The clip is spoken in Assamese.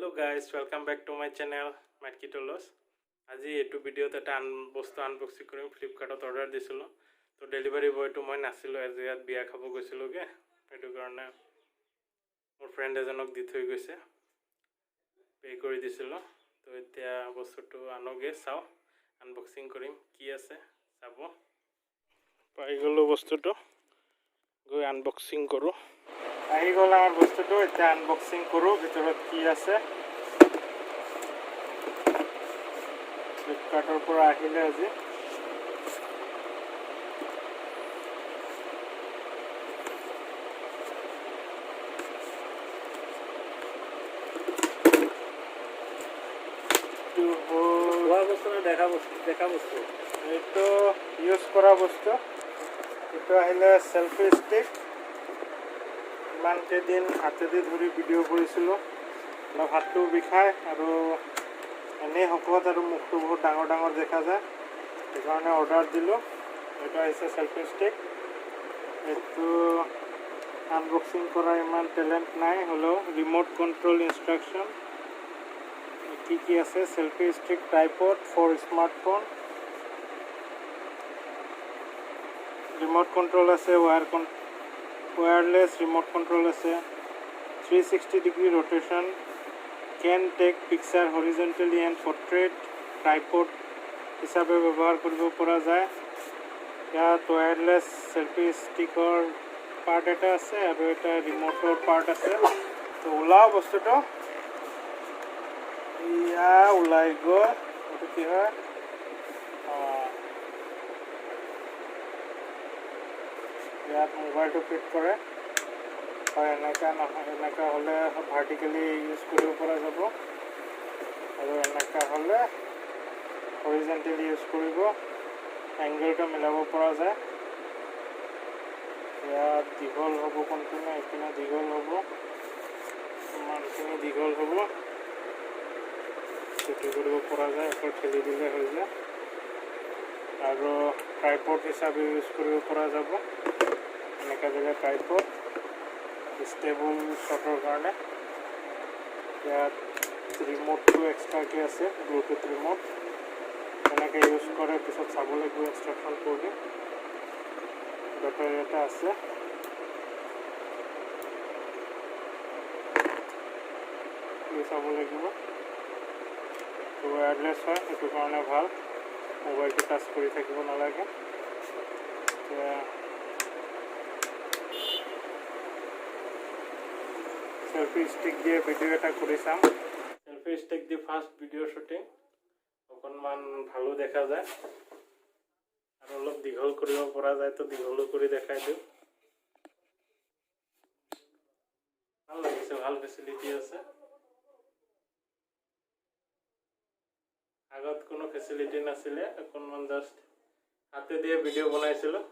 Hello guys, welcome back to my channel madketolose. আজি এটো ভিডিওত এটা বস্তু আনবক্সিং কৰিম ফ্লিপকাৰ্টত অৰ্ডাৰ দিছিলো তো ডেলিভাৰী বয়টো মই নাছিলো আজি ইয়াত বিয়া খাব গৈছিলোগে এটো কাৰণে মোৰ ফ্ৰেন্ড এজনক দি থৈ গৈছে পে কৰি দিছিলো তো এতিয়া বস্তুটো আনোগে চাও আনবক্সিং কৰিম কি আছে চাব পাই গলো বস্তুটো গৈ আনবক্সিং কৰো আহি গ'ল আমাৰ বস্তুটো এতিয়া আনবক্সিং কৰো ভিতৰত কি আছে ফ্লিপকাৰ্টৰ পৰা আহিলে আজি দেখা বস্তু এইটো ইউজ কৰা বস্তু এইটো আহিলে সেলফি ষ্টিক ইমানকে দিন হাতেদি ধৰি ভিডিঅ' কৰিছিলোঁ অলপ হাতটো বিষায় আৰু এনেই শকত আৰু মুখটো বহুত ডাঙৰ ডাঙৰ দেখা যায় সেইকাৰণে অৰ্ডাৰ দিলোঁ এইটো আহিছে সেলফি ষ্টিক এইটো আনবক্সিং কৰা ইমান টেলেণ্ট নাই হ'লেও ৰিম'ট কণ্ট্ৰল ইনষ্ট্ৰাকশ্যন কি আছে selfie stick tripod for smartphone remote control আছে wireless remote control আছে 360 degree rotation can take picture horizontally and portrait tripod হিচাপে ব্যৱহাৰ কৰিব পৰা যায় ইয়াত wireless selfie sticker part এটা আছে আৰু এটা ৰিম'টৰ part আছে তো ওলাও বস্তুটো ইয়া ওলাই গ'ল এইটো কি হয় ইয়াত মোবাইলটো ফিট কৰে হয় এনেকা হ'লে ভাৰ্টিকেলি ইউজ কৰিব পৰা যাব আৰু এনেকা হ'লে হৰিজেণ্টেলি ইউজ কৰিব এংগেলটো মিলাব পৰা যায় ইয়াত দীঘল হ'ব কোনপিনে এইপিনে দীঘল হ'ব ইমানখিনি দীঘল হ'ব ছুটি কৰিব পৰা যায় অকল ঠেলি দিলে হৈ যায় আৰু ট্ৰাইপড হিচাপে ইউজ কৰিব পৰা যাব এনেকা জেগা ট্ৰাইপড ষ্টেবল শ্বটৰ কাৰণে ইয়াত ৰিম'টটো এক্সট্ৰাকৈ আছে ব্লুটুথ ৰিম'ট এনেকৈ ইউজ কৰে পিছত চাব লাগিব ইনষ্ট্ৰাকশ্যন পঢ়ি বেটাৰী এটা আছে চাব লাগিব ৱায়াৰলেছ হয় সেইটো কাৰণে ভাল মোবাইলটো টাচ কৰি থাকিব নালাগে সেলফি ষ্টিক দিয়ে ভিডিঅ' এটা কৰি চাম selfie stick the first video' shooting অকণমান ভালো দেখা যায় আৰু অলপ দীঘল কৰিব পৰা যায় তো দীঘলো কৰি দেখাই দিওঁ ভাল লাগিছে ভাল ফেচিলিটি আছে আগত কোনো ফেচিলিটি নাছিলে অকণমান জাষ্ট হাতে দিয়ে ভিডিঅ' বনাইছিলোঁ